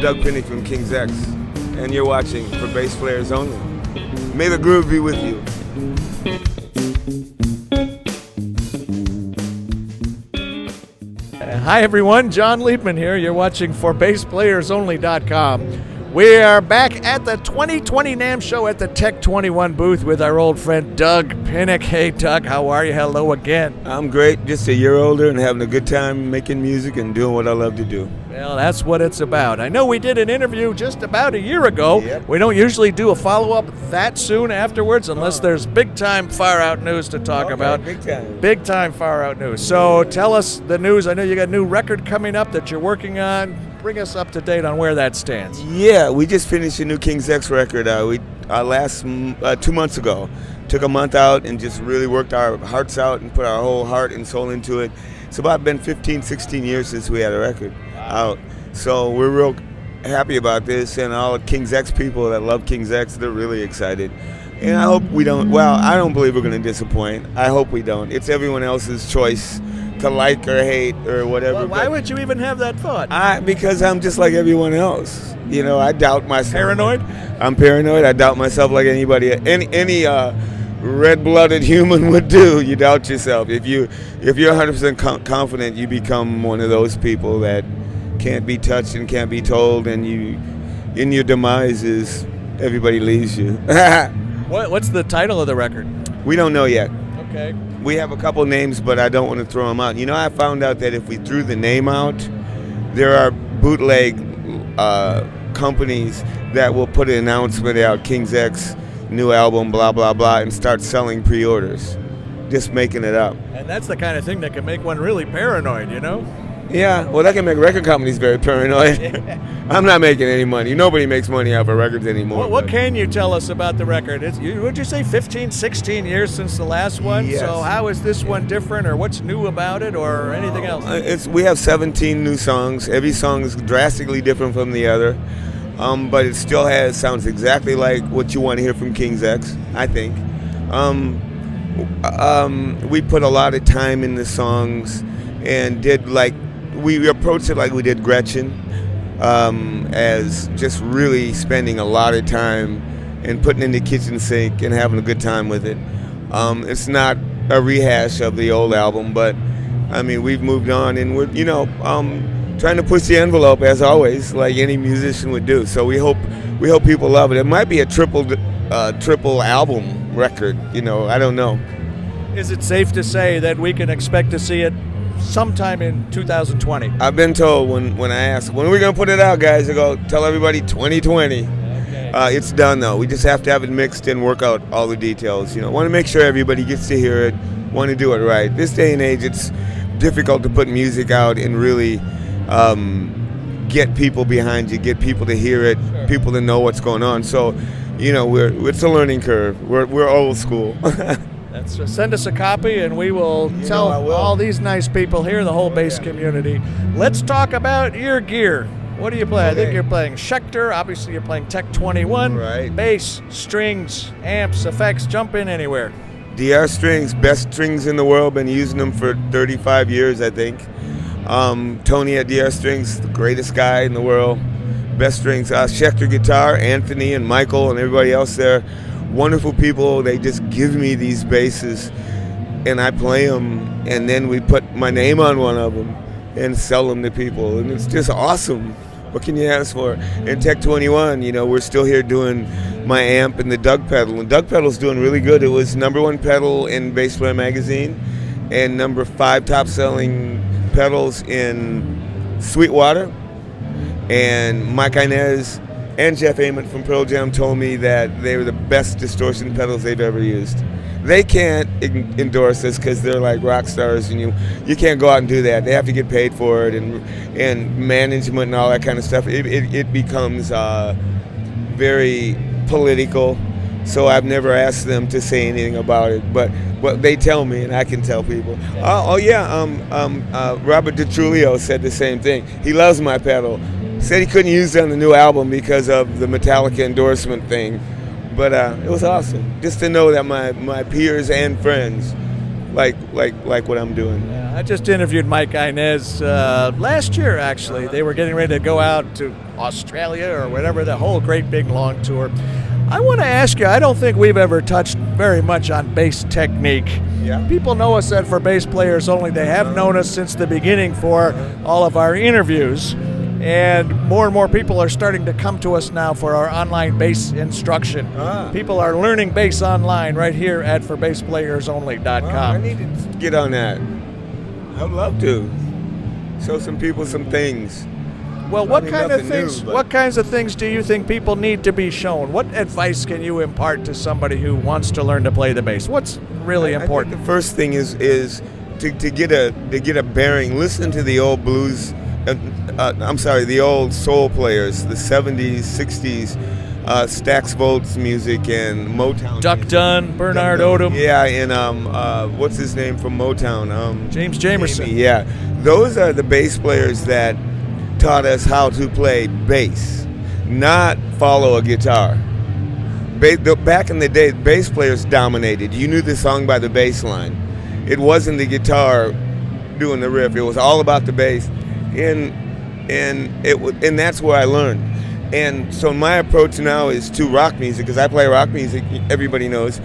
Doug Pinnick from King's X, and you're watching For Bass Players Only. May the groove be with you. Hi everyone, John Liebman here. You're watching For BassPlayersOnly.com. We are back at the 2020 NAMM show at the Tech 21 booth with our old friend Doug Pinnick. Hey Doug, how are you? Hello again. I'm great, just a year older and having a good time making music and doing what I love to do. Well, that's what it's about. I know we did an interview just about a year ago. Yep. We don't usually do a follow-up that soon afterwards unless there's big-time far-out news to talk about. Big time. Big-time far-out news. So tell us the news. I know you got a new record coming up that you're working on. Bring us up to date on where that stands. Yeah, we just finished a new King's X record. Last 2 months ago. Took a month out and just really worked our hearts out and put our whole heart and soul into it. It's about been 15, 16 years since we had a record out. So we're real happy about this, and all the King's X people that love King's X, they're really excited. And I hope we don't, I don't believe we're going to disappoint. I hope we don't. It's everyone else's choice to like or hate or whatever. Well, why would you even have that thought? Because I'm just like everyone else. You know, I doubt myself. Paranoid? I'm paranoid. I doubt myself like anybody. Any red-blooded human would do. You doubt yourself. If you're 100% confident, you become one of those people that can't be touched and can't be told, and in your demise is everybody leaves you. What's the title of the record? We don't know yet. Okay. We have a couple names, but I don't want to throw them out. You know, I found out that if we threw the name out, there are bootleg companies that will put an announcement out, King's X, new album, blah, blah, blah, and start selling pre-orders. Just making it up. And that's the kind of thing that can make one really paranoid, you know? Yeah, well, that can make record companies very paranoid. I'm not making any money. Nobody makes money off of records anymore. What can you tell us about the record? Would you say 15, 16 years since the last one? Yes. So how is this one different, or what's new about it, or anything else? We have 17 new songs. Every song is drastically different from the other, but it still sounds exactly like what you want to hear from King's X, I think. We put a lot of time in the songs and we approached it like we did Gretchen, as just really spending a lot of time and putting in the kitchen sink and having a good time with it. It's not a rehash of the old album, but I mean, we've moved on and we're, trying to push the envelope as always, like any musician would do. So we hope people love it. It might be a triple album record, I don't know. Is it safe to say that we can expect to see it sometime in 2020? I've been told when I ask, when are we going to put it out, guys? I go, tell everybody 2020. Okay. It's done, though. We just have to have it mixed and work out all the details. Want to make sure everybody gets to hear it, want to do it right. This day and age, it's difficult to put music out and really get people behind you, get people to hear it, Sure. people to know what's going on. So, it's a learning curve. We're old school. Send us a copy, and we will tell all these nice people here, the whole bass community. Let's talk about your gear. What do you play? Okay. I think you're playing Schecter. Obviously, you're playing Tech 21. Right. Bass, strings, amps, effects. Jump in anywhere. DR strings, best strings in the world. Been using them for 35 years, I think. Tony at DR Strings, the greatest guy in the world. Best strings. Schecter guitar, Anthony and Michael and everybody else there. Wonderful people. They just give me these basses and I play them, and then we put my name on one of them and sell them to people, and it's just awesome. What can you ask for? In Tech 21, we're still here doing my amp and the dUg pedal, and dUg pedal's doing really good. It was #1 pedal in Bass Player magazine and #5 top selling pedals in Sweetwater. And Mike Inez and Jeff Ament from Pearl Jam told me that they were the best distortion pedals they've ever used. They can't endorse us because they're like rock stars, and you can't go out and do that. They have to get paid for it, and management and all that kind of stuff. It becomes very political, so I've never asked them to say anything about it. But they tell me, and I can tell people. Robert DiTrulio said the same thing. He loves my pedal. Said he couldn't use it on the new album because of the Metallica endorsement thing. But it was awesome just to know that my peers and friends like what I'm doing. Yeah, I just interviewed Mike Inez last year, actually. They were getting ready to go out to Australia or whatever, the whole great big long tour. I want to ask you, I don't think we've ever touched very much on bass technique. Yeah. People know us for Bass Players Only. They have known us since the beginning for all of our interviews. And more people are starting to come to us now for our online bass instruction. People are learning bass online right here at ForBassPlayersOnly.com. I need to get on that. I'd love to show some people some things. Well, what kinds of things do you think people need to be shown? What advice can you impart to somebody who wants to learn to play the bass? What's really important? I think the first thing is to get a bearing. Listen to the old blues. The old soul players, the 70s, 60s, Stax Volt's music and Motown. Duck Dunn, Bernard Odom. Yeah, and what's his name from Motown? James Jamerson. Yeah, those are the bass players that taught us how to play bass, not follow a guitar. Back in the day, bass players dominated. You knew the song by the bass line. It wasn't the guitar doing the riff. It was all about the bass. And that's where I learned. And so my approach now is to rock music, because I play rock music, everybody knows,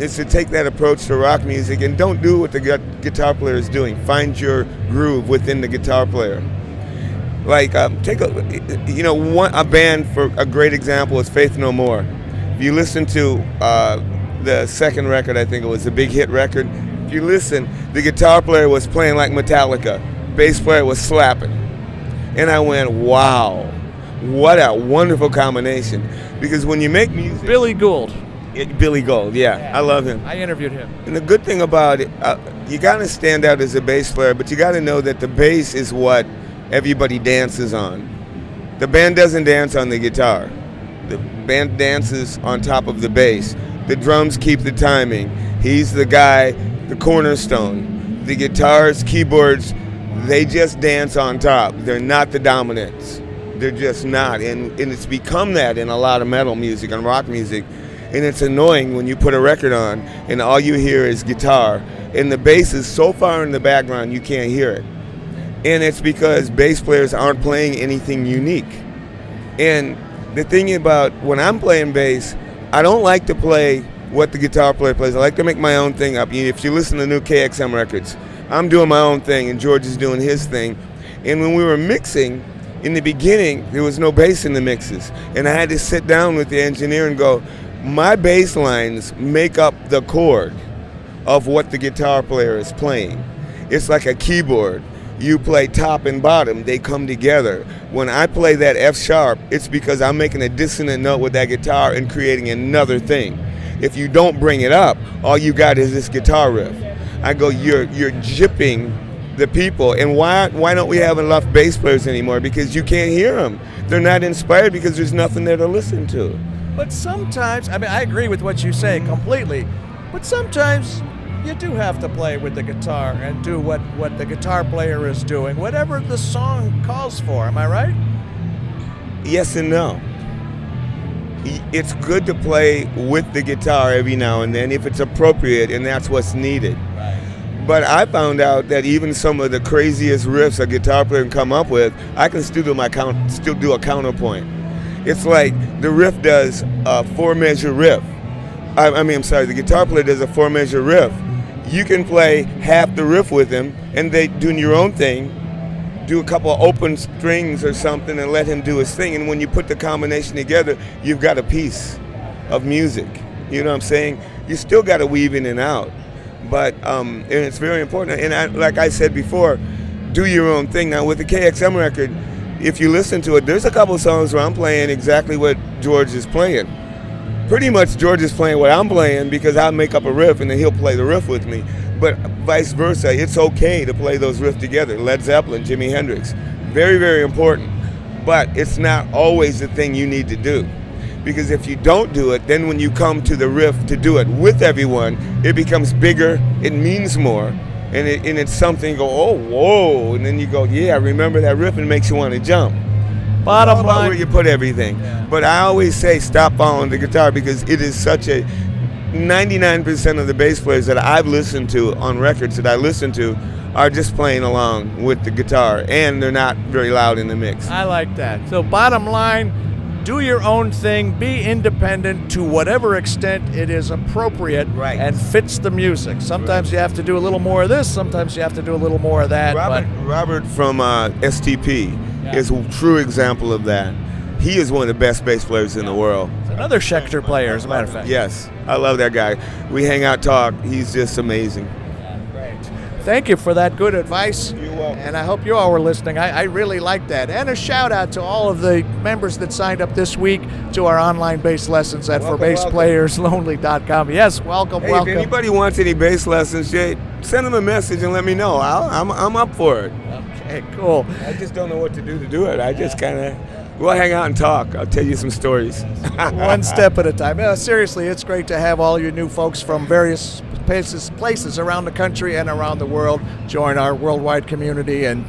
is to take that approach to rock music and don't do what the guitar player is doing. Find your groove within the guitar player. Like, take a band, for a great example is Faith No More. If you listen to the second record, I think it was a big hit record, if you listen, the guitar player was playing like Metallica. Bass player was slapping. And I went, wow, what a wonderful combination. Because when you make music... Billy Gould. Billy Gould, yeah, I love him. I interviewed him. And the good thing about it, you got to stand out as a bass player, but you got to know that the bass is what everybody dances on. The band doesn't dance on the guitar. The band dances on top of the bass. The drums keep the timing. He's the guy, the cornerstone. The guitars, keyboards, they just dance on top. They're not the dominants. They're just not. And it's become that in a lot of metal music and rock music. And it's annoying when you put a record on and all you hear is guitar. And the bass is so far in the background you can't hear it. And it's because bass players aren't playing anything unique. And the thing about when I'm playing bass, I don't like to play what the guitar player plays. I like to make my own thing up. If you listen to new KXM records, I'm doing my own thing and George is doing his thing. And when we were mixing, in the beginning, there was no bass in the mixes. And I had to sit down with the engineer and go, my bass lines make up the chord of what the guitar player is playing. It's like a keyboard. You play top and bottom, they come together. When I play that F sharp, it's because I'm making a dissonant note with that guitar and creating another thing. If you don't bring it up, all you got is this guitar riff. I go, you're gypping the people. And why don't we have enough bass players anymore? Because you can't hear them. They're not inspired because there's nothing there to listen to. But sometimes, I agree with what you say completely, but sometimes you do have to play with the guitar and do what the guitar player is doing, whatever the song calls for. Am I right? Yes and no. It's good to play with the guitar every now and then if it's appropriate and that's what's needed. Right. But I found out that even some of the craziest riffs a guitar player can come up with, I can still do a counterpoint. It's like the riff does a 4-measure riff. The guitar player does a 4-measure riff. You can play half the riff with him and they doing your own thing, do a couple of open strings or something and let him do his thing. And when you put the combination together, you've got a piece of music. You know what I'm saying? You still got to weave in and out. But and it's very important. And like I said before, do your own thing. Now with the KXM record, if you listen to it, there's a couple of songs where I'm playing exactly what George is playing. Pretty much George is playing what I'm playing because I'll make up a riff and then he'll play the riff with me. But vice versa, it's okay to play those riffs together. Led Zeppelin, Jimi Hendrix, very, very important. But it's not always the thing you need to do. Because if you don't do it, then when you come to the riff to do it with everyone, it becomes bigger, it means more, and it's something you go, oh, whoa, and then you go, yeah, I remember that riff, and it makes you want to jump. Bottom line, where you put everything. Yeah. But I always say stop following the guitar because it is such a 99% of the bass players that I've listened to on records that I listen to are just playing along with the guitar, and they're not very loud in the mix. I like that. So bottom line, do your own thing, be independent to whatever extent it is appropriate Right. and fits the music. Sometimes you have to do a little more of this, sometimes you have to do a little more of that. Robert from STP is a true example of that. He is one of the best bass players in the world. It's another Schecter player, as a matter of fact. Yes, I love that guy. We hang out, talk. He's just amazing. Thank you for that good advice. You're welcome. And I hope you all were listening. I really like that. And a shout out to all of the members that signed up this week to our online bass lessons at ForBassPlayersLonely.com. Yes, welcome. Hey, if anybody wants any bass lessons, Jay, send them a message and let me know. I'm up for it. Okay, cool. I just don't know what to do it. I just kind of, we'll hang out and talk. I'll tell you some stories. One step at a time. Seriously, it's great to have all you new folks from various places around the country and around the world join our worldwide community, and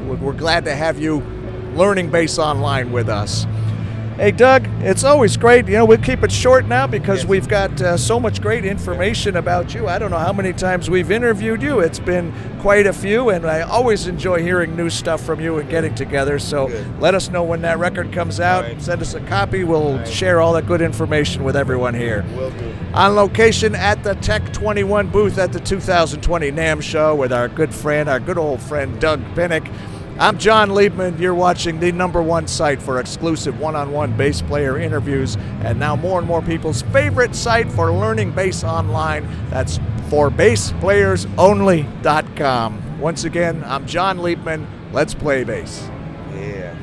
we're glad to have you learning bass online with us. Hey, Doug, it's always great. We'll keep it short now because we've got so much great information about you. I don't know how many times we've interviewed you. It's been quite a few, and I always enjoy hearing new stuff from you and getting together. So let us know when that record comes out. Right. Send us a copy. We'll share all that good information with everyone here. Will do. On location at the Tech 21 booth at the 2020 NAMM show with our good old friend, Doug Pinnick. I'm John Liebman. You're watching the #1 site for exclusive one-on-one bass player interviews, and now more and more people's favorite site for learning bass online. That's ForBassPlayersOnly.com. Once again, I'm John Liebman. Let's play bass. Yeah.